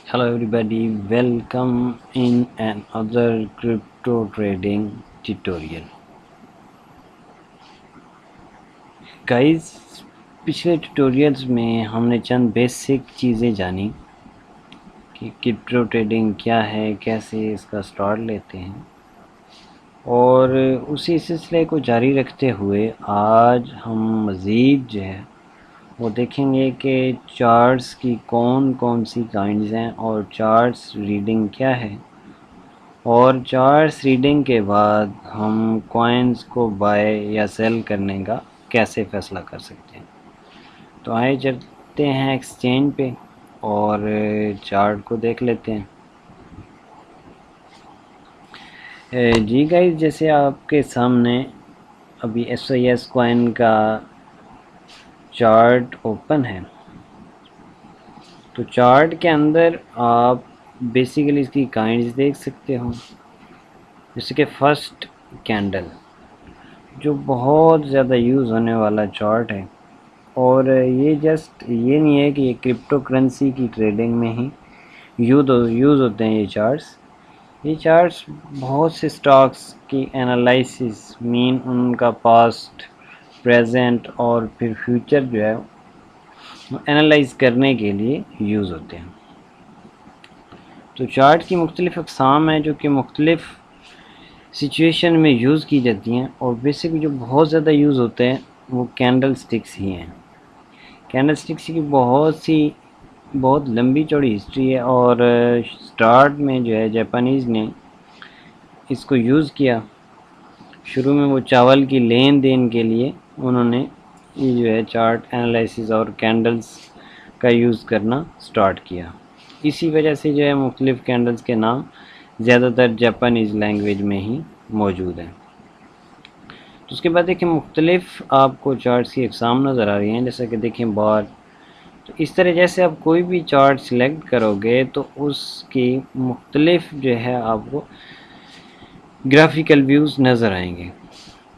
Hello everybody, welcome in another crypto trading tutorial. Guys, पिछले tutorials में हमने चंद basic चीज़ें जानी कि क्रिप्टो ट्रेडिंग क्या है, कैसे इसका स्टार्ट लेते हैं, और उसी सिलसिले को जारी रखते हुए आज हम मज़ीद जो है वो देखेंगे कि चार्ट्स की कौन कौन सी काइंड्स हैं और चार्ट्स रीडिंग क्या है, और चार्ट्स रीडिंग के बाद हम कॉइन्स को बाय या सेल करने का कैसे फ़ैसला कर सकते हैं। तो आइए चलते हैं एक्सचेंज पे और चार्ट को देख लेते हैं। जी गाइस, जैसे आपके सामने अभी SIS कॉइन का चार्ट ओपन है, तो चार्ट के अंदर आप बेसिकली इसकी काइंड्स देख सकते हो। जैसे कि फर्स्ट कैंडल जो बहुत ज़्यादा यूज़ होने वाला चार्ट है, और ये जस्ट ये नहीं है कि ये क्रिप्टो करेंसी की ट्रेडिंग में ही यूज़ होते हैं। ये चार्ट्स बहुत से स्टॉक्स की एनालिसिस मीन उनका पास्ट, प्रेजेंट और फिर फ्यूचर जो है एनालाइज करने के लिए यूज़ होते हैं। तो चार्ट की मुख्तलिफ़ अक़साम हैं जो कि मुख्तलिफ़ सिचुएशन में यूज़ की जाती हैं, और बेसिकली जो बहुत ज़्यादा यूज़ होते हैं वो कैंडल स्टिक्स ही हैं। कैंडल स्टिक्स की बहुत लंबी चौड़ी हिस्ट्री है, और स्टार्ट में जो है जापानीज़ ने इसको यूज़ किया। शुरू में वो चावल की लेन देन के लिए उन्होंने ये जो है चार्ट एनालिसिस और कैंडल्स का यूज़ करना स्टार्ट किया। इसी वजह से जो है मुख्तलिफ़ कैंडल्स के नाम ज़्यादातर जापानीज़ लैंग्वेज में ही मौजूद हैं। तो उसके बाद देखें मुख्तलिफ़ आपको चार्ट्स की अक़साम नज़र आ रही हैं, जैसा कि देखें बार। तो इस तरह जैसे आप कोई भी चार्ट सिलेक्ट करोगे तो उसकी मुख्तलिफ़ जो है आपको ग्राफिकल व्यूज़ नज़र आएंगे।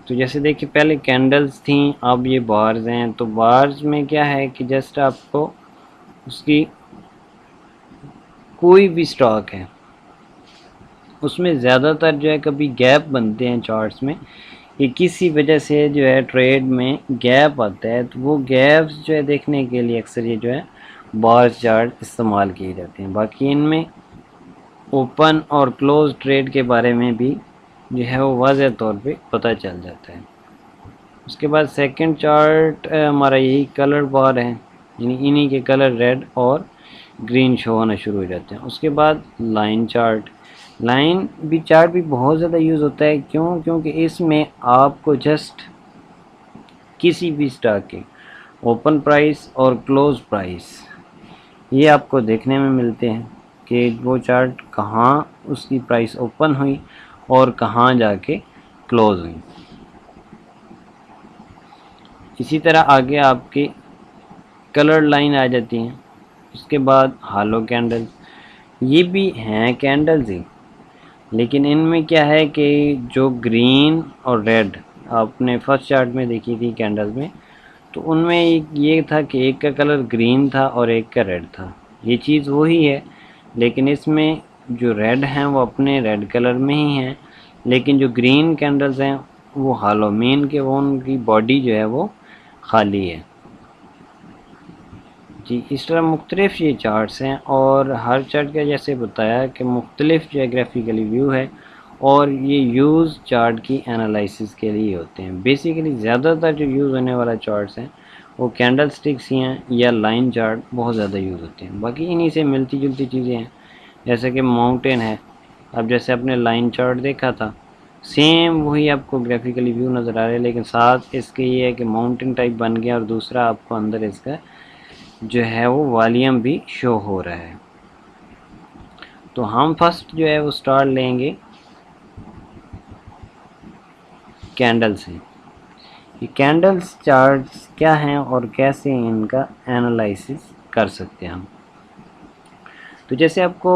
तो जैसे देखिए पहले कैंडल्स थी, अब ये बार्स हैं। तो बार्स में क्या है कि जस्ट आपको उसकी कोई भी स्टॉक है उसमें ज़्यादातर जो है कभी गैप बनते हैं चार्ट्स में, कि किसी वजह से जो है ट्रेड में गैप आता है, तो वो गैप्स जो है देखने के लिए अक्सर ये जो है बार चार्ट इस्तेमाल किए जाते हैं। बाकी इनमें ओपन और क्लोज ट्रेड के बारे में भी जो है वो वाज़ह तौर पे पता चल जाता है। उसके बाद सेकंड चार्ट हमारा यही कलर बार है, यानी इन्हीं के कलर रेड और ग्रीन शो होना शुरू हो जाते हैं। उसके बाद लाइन चार्ट चार्ट भी बहुत ज़्यादा यूज़ होता है। क्योंकि इसमें आपको जस्ट किसी भी स्टॉक के ओपन प्राइस और क्लोज प्राइस ये आपको देखने में मिलते हैं कि वो चार्ट कहाँ उसकी प्राइस ओपन हुई और कहाँ जाके क्लोज हुई। इसी तरह आगे आपकी कलर लाइन आ जाती हैं। उसके बाद हालो कैंडल, ये भी हैं कैंडल्स ही, लेकिन इनमें क्या है कि जो ग्रीन और रेड आपने फर्स्ट चार्ट में देखी थी कैंडल्स में, तो उनमें ये था कि एक का कलर ग्रीन था और एक का रेड था। ये चीज़ वही है, लेकिन इसमें जो रेड हैं वो अपने रेड कलर में ही हैं, लेकिन जो ग्रीन कैंडल्स हैं वो हालो मीन के वो उनकी बॉडी जो है वो खाली है। जी, इस तरह मुख्तलिफ ये चार्ट्स हैं, और हर चार्ट का जैसे बताया कि मुख्तलिफ जोग्राफिकली व्यू है, और ये यूज़ चार्ट की एनालिसिस के लिए होते हैं। बेसिकली ज़्यादातर जो यूज़ होने वाला चार्ट्स हैं वो कैंडल स्टिक्स ही हैं, या लाइन चार्ट बहुत ज़्यादा यूज़ होते हैं। बाकी इन्हीं से मिलती जुलती चीज़ें हैं, जैसे कि माउंटेन है। अब जैसे आपने लाइन चार्ट देखा था, सेम वही आपको ग्राफिकली व्यू नज़र आ रहा है, लेकिन साथ इसके ये है कि माउंटेन टाइप बन गया, और दूसरा आपको अंदर इसका जो है वो वॉल्यूम भी शो हो रहा है। तो हम फर्स्ट जो है वो स्टार्ट लेंगे कैंडल से। ये कैंडल्स चार्ट्स क्या हैं और कैसे इनका एनालिसिस कर सकते हैं हम। तो जैसे आपको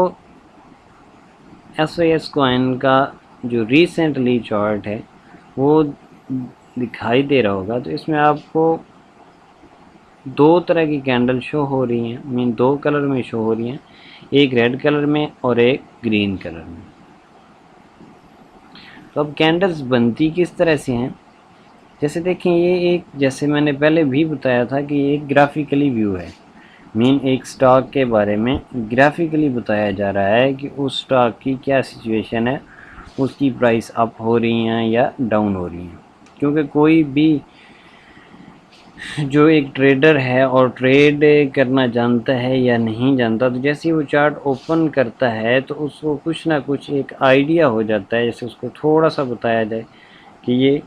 SIS कॉइन का जो रिसेंटली चार्ट है वो दिखाई दे रहा होगा, तो इसमें आपको دو طرح کی کینڈل شو ہو رہی ہیں، مین دو کلر میں شو ہو رہی ہیں، ایک ریڈ کلر میں اور ایک گرین کلر میں۔ تو اب کینڈلز بنتی کس طرح سے ہیں؟ جیسے دیکھیں یہ ایک، جیسے میں نے پہلے بھی بتایا تھا کہ یہ ایک گرافیکلی ویو ہے، مین ایک سٹاک کے بارے میں گرافیکلی بتایا جا رہا ہے کہ اس سٹاک کی کیا سچویشن ہے، اس کی پرائس اپ ہو رہی ہیں یا ڈاؤن ہو رہی ہیں۔ کیونکہ کوئی بھی جو ایک ٹریڈر ہے اور ٹریڈ کرنا جانتا ہے یا نہیں جانتا، تو جیسے وہ چارٹ اوپن کرتا ہے تو اس کو کچھ نہ کچھ ایک آئیڈیا ہو جاتا ہے، جیسے اس کو تھوڑا سا بتایا جائے کہ یہ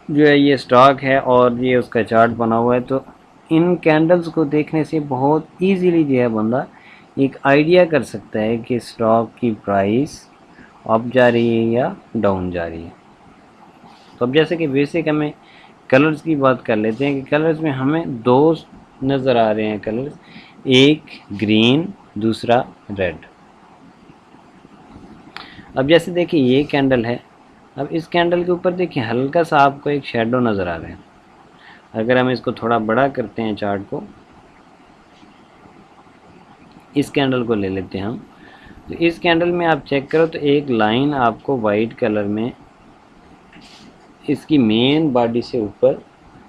جو ہے یہ سٹاک ہے اور یہ اس کا چارٹ بنا ہوا ہے، تو ان کینڈلز کو دیکھنے سے بہت ایزیلی جو ہے بندہ ایک آئیڈیا کر سکتا ہے کہ سٹاک کی پرائس اپ جا رہی ہے یا ڈاؤن جا رہی ہے۔ تو اب جیسے کہ بیسک ہمیں کلرز کی بات کر لیتے ہیں کہ کلرز میں ہمیں دو نظر آ رہے ہیں کلرز، ایک گرین دوسرا ریڈ۔ اب جیسے دیکھیں یہ کینڈل ہے، اب اس کینڈل کے اوپر دیکھیں ہلکا سا آپ کو ایک شیڈو نظر آ رہا ہے۔ اگر ہم اس کو تھوڑا بڑا کرتے ہیں چارٹ کو، اس کینڈل کو لے لیتے ہیں ہم، تو اس کینڈل میں آپ چیک کرو تو ایک لائن آپ کو وائٹ کلر میں اس کی مین باڈی سے اوپر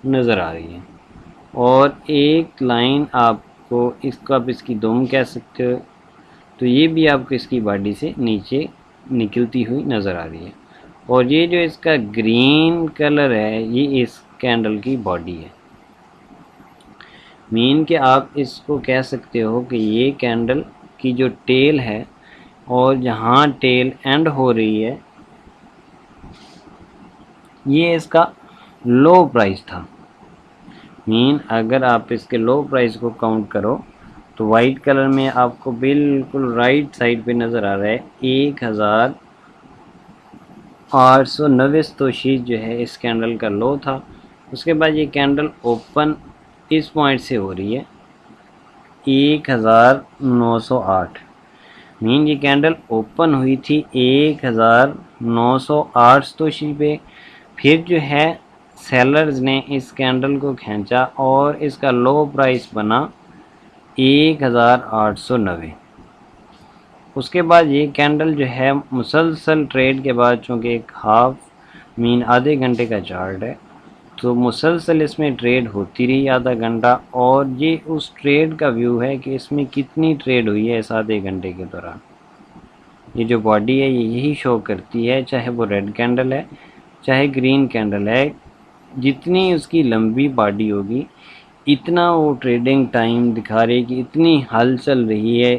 نظر آ رہی ہے، اور ایک لائن آپ کو اس کو آپ اس کی دوم کہہ سکتے ہو، تو یہ بھی آپ کو اس کی باڈی سے نیچے نکلتی ہوئی نظر آ رہی ہے، اور یہ جو اس کا گرین کلر ہے یہ اس کینڈل کی باڈی ہے، مین کہ آپ اس کو کہہ سکتے ہو کہ یہ کینڈل کی جو ٹیل ہے اور جہاں ٹیل اینڈ ہو رہی ہے یہ اس کا لو پرائس تھا، مین اگر آپ اس کے لو پرائس کو کاؤنٹ کرو تو وائٹ کلر میں آپ کو بالکل رائٹ سائڈ پہ نظر آ رہا ہے 1890 جو ہے اس کینڈل کا لو تھا۔ اس کے بعد یہ کینڈل اوپن اس پوائنٹ سے ہو رہی ہے 1908، مین یہ کینڈل اوپن ہوئی تھی 1908 پہ، پھر جو ہے سیلرز نے اس کینڈل کو کھینچا اور اس کا لو پرائس بنا 1890۔ اس کے بعد یہ کینڈل جو ہے مسلسل ٹریڈ کے بعد، چونکہ ایک ہاف مین آدھے گھنٹے کا چارٹ ہے، تو مسلسل اس میں ٹریڈ ہوتی رہی آدھا گھنٹہ، اور یہ اس ٹریڈ کا ویو ہے کہ اس میں کتنی ٹریڈ ہوئی ہے اس آدھے گھنٹے کے دوران۔ یہ جو باڈی ہے یہ یہی شو کرتی ہے، چاہے وہ ریڈ کینڈل ہے چاہے گرین کینڈل ہے، جتنی اس کی لمبی باڈی ہوگی اتنا وہ ٹریڈنگ ٹائم دکھا رہی ہے کہ اتنی ہل چل رہی ہے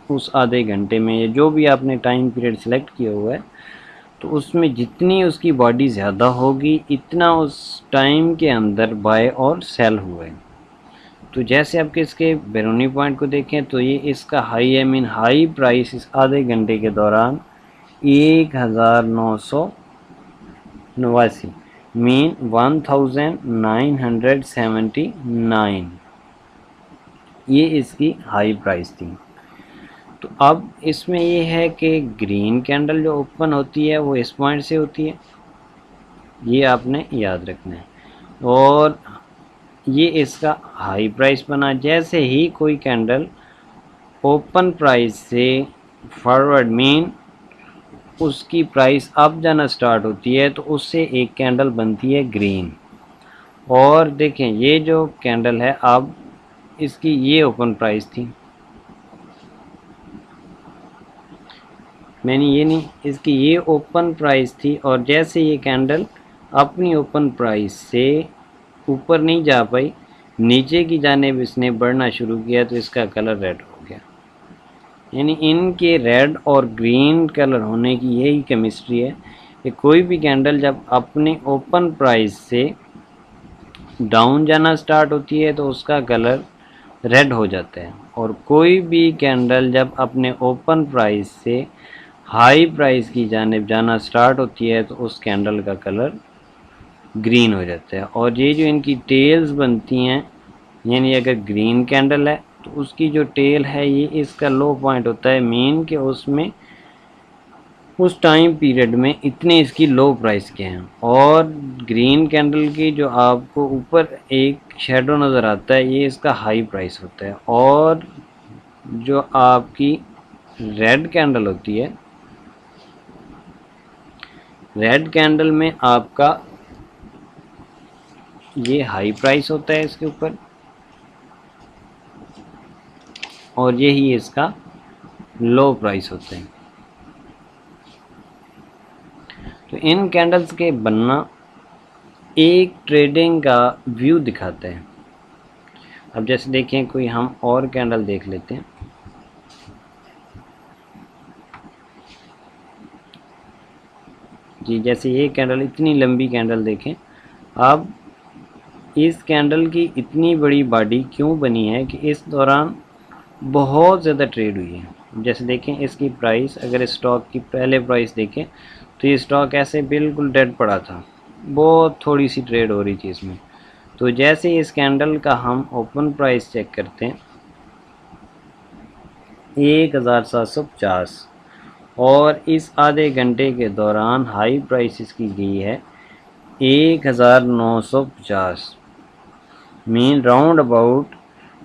اس آدھے گھنٹے میں، یا جو بھی آپ نے ٹائم پیریڈ سلیکٹ کیا ہوا ہے، تو اس میں جتنی اس کی باڈی زیادہ ہوگی اتنا اس ٹائم کے اندر بائی اور سیل ہوئے۔ تو جیسے آپ اس کے بیرونی پوائنٹ کو دیکھیں تو یہ اس کا ہائی ہے، مین ہائی پرائس اس آدھے گھنٹے کے دوران 1989، مین 1979، یہ اس کی ہائی پرائس تھی۔ تو اب اس میں یہ ہے کہ گرین کینڈل جو اوپن ہوتی ہے وہ اس پوائنٹ سے ہوتی ہے، یہ آپ نے یاد رکھنا ہے، اور یہ اس کا ہائی پرائس بنا۔ جیسے ہی کوئی کینڈل اوپن پرائس سے فارورڈ مین اس کی پرائس اپ جانا سٹارٹ ہوتی ہے تو اس سے ایک کینڈل بنتی ہے گرین، اور دیکھیں یہ جو کینڈل ہے اب اس کی یہ اوپن پرائس تھی، میں نے یہ نہیں، اس کی یہ اوپن پرائس تھی، اور جیسے یہ کینڈل اپنی اوپن پرائس سے اوپر نہیں جا پائی، نیچے کی جانب اس نے بڑھنا شروع کیا تو اس کا کلر ریڈ ہو گیا۔ یعنی ان کے ریڈ اور گرین کلر ہونے کی یہی کیمسٹری ہے کہ کوئی بھی کینڈل جب اپنے اوپن پرائس سے ڈاؤن جانا سٹارٹ ہوتی ہے تو اس کا کلر ریڈ ہو جاتا ہے، اور کوئی بھی کینڈل جب اپنے اوپن پرائس سے ہائی پرائس کی جانب جانا سٹارٹ ہوتی ہے تو اس کینڈل کا کلر گرین ہو جاتا ہے۔ اور یہ جو ان کی ٹیلز بنتی ہیں، یعنی اگر گرین کینڈل ہے تو اس کی جو ٹیل ہے یہ اس کا لو پوائنٹ ہوتا ہے، مین کہ اس میں उस टाइम पीरियड में इतने इसकी लो प्राइस के हैं। और ग्रीन कैंडल की जो आपको ऊपर एक शेडो नज़र आता है ये इसका हाई प्राइस होता है। और जो आपकी रेड कैंडल होती है, रेड कैंडल में आपका ये हाई प्राइस होता है इसके ऊपर, और यही इसका लो प्राइस होता है। तो इन कैंडल्स के बनना एक ट्रेडिंग का व्यू दिखाता है। अब जैसे देखें कोई हम और कैंडल देख लेते हैं। जी जैसे ये कैंडल, इतनी लंबी कैंडल देखें। अब इस कैंडल की इतनी बड़ी बॉडी क्यों बनी है कि इस दौरान बहुत ज़्यादा ट्रेड हुई है। जैसे देखें इसकी प्राइस, अगर स्टॉक की पहले प्राइस देखें तो ये स्टॉक ऐसे बिल्कुल डेड पड़ा था, बहुत थोड़ी सी ट्रेड हो रही थी इसमें। तो जैसे इस कैंडल का हम ओपन प्राइस चेक करते हैं 1750, और इस आधे घंटे के दौरान हाई प्राइस इसकी गई है 1950, मीन राउंड अबाउट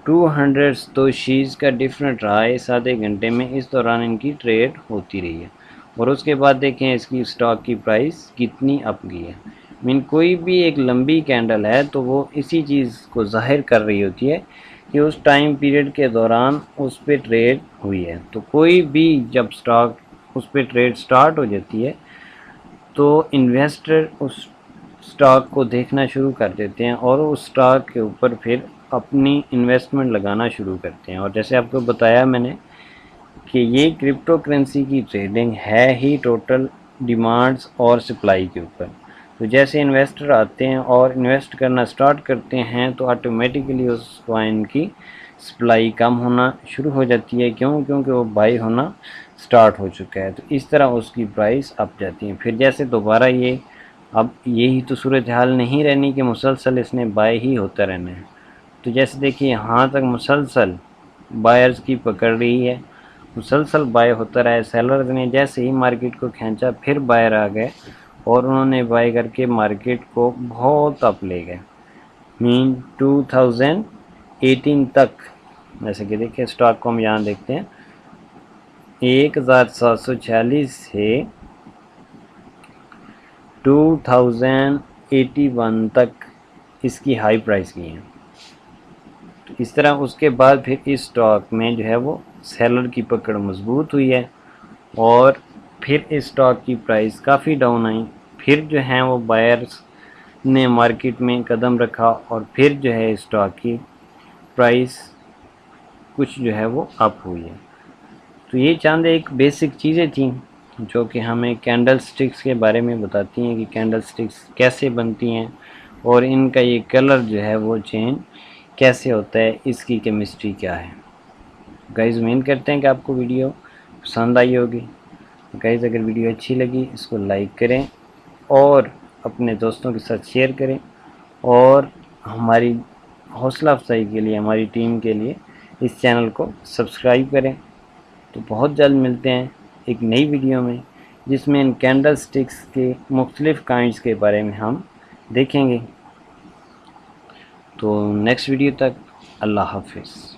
200 सतोशीज़ का डिफरेंट रहा है इस आधे घंटे में। इस दौरान इनकी ट्रेड होती रही है। और उसके बाद देखें इसकी स्टॉक की प्राइस कितनी अप गई है। मीन कोई भी एक लंबी कैंडल है तो वो इसी चीज़ को ज़ाहिर कर रही होती है कि उस टाइम पीरियड के दौरान उस पर ट्रेड हुई है। तो कोई भी जब स्टॉक उस पर ट्रेड स्टार्ट हो जाती है तो इन्वेस्टर उस स्टॉक को देखना शुरू कर देते हैं और उस स्टॉक के ऊपर फिर अपनी इन्वेस्टमेंट लगाना शुरू करते हैं। और जैसे आपको बताया मैंने कि ये क्रिप्टो करेंसी की ट्रेडिंग है ही टोटल डिमांड्स और सप्लाई के ऊपर। तो जैसे इन्वेस्टर आते हैं और इन्वेस्ट करना स्टार्ट करते हैं तो ऑटोमेटिकली उस कॉइन की सप्लाई कम होना शुरू हो जाती है। क्यों? क्योंकि वो बाई होना स्टार्ट हो चुका है। तो इस तरह उसकी प्राइस अप जाती है। फिर जैसे दोबारा ये, अब यही तो सूरत हाल नहीं रहनी कि मुसलसल इसने बाय ही होता रहना है। तो जैसे देखिए यहाँ तक मुसलसल बायर्स की पकड़ रही है, मुसलसल बाय होता रहा है। सेलर्स ने जैसे ही मार्केट को खींचा फिर बायर आ गए और उन्होंने बाय करके मार्केट को बहुत अप ले गए, मीन 2018 तक। जैसे कि देखिए स्टॉक को हम यहाँ देखते हैं 1746 से 2081 तक इसकी हाई प्राइस की है। तो इस तरह उसके बाद फिर इस स्टॉक में जो है वो सेलर की पकड़ मजबूत हुई है और फिर इस स्टॉक की प्राइस काफ़ी डाउन आई। फिर जो है वो बायर्स ने मार्केट में कदम रखा और फिर जो है स्टॉक की प्राइस कुछ जो है वो अप हुई है। तो ये चंद एक बेसिक चीज़ें थी जो कि हमें कैंडल स्टिक्स के बारे में बताती हैं कि कैंडल स्टिक्स कैसे बनती हैं और इनका ये कलर जो है वो चेंज कैसे होता है, इसकी केमिस्ट्री क्या है। गाइस उम्मीद करते हैं कि आपको वीडियो पसंद आई होगी। गाइस अगर वीडियो अच्छी लगी इसको लाइक करें और अपने दोस्तों के साथ शेयर करें और हमारी हौसला अफजाई के लिए, हमारी टीम के लिए इस चैनल को सब्सक्राइब करें। तो बहुत जल्द मिलते हैं एक नई वीडियो में जिसमें इन कैंडल स्टिक्स के मुख्तलिफ़ काइंड्स के बारे में हम देखेंगे। तो नेक्स्ट वीडियो तक अल्लाह हाफिज़।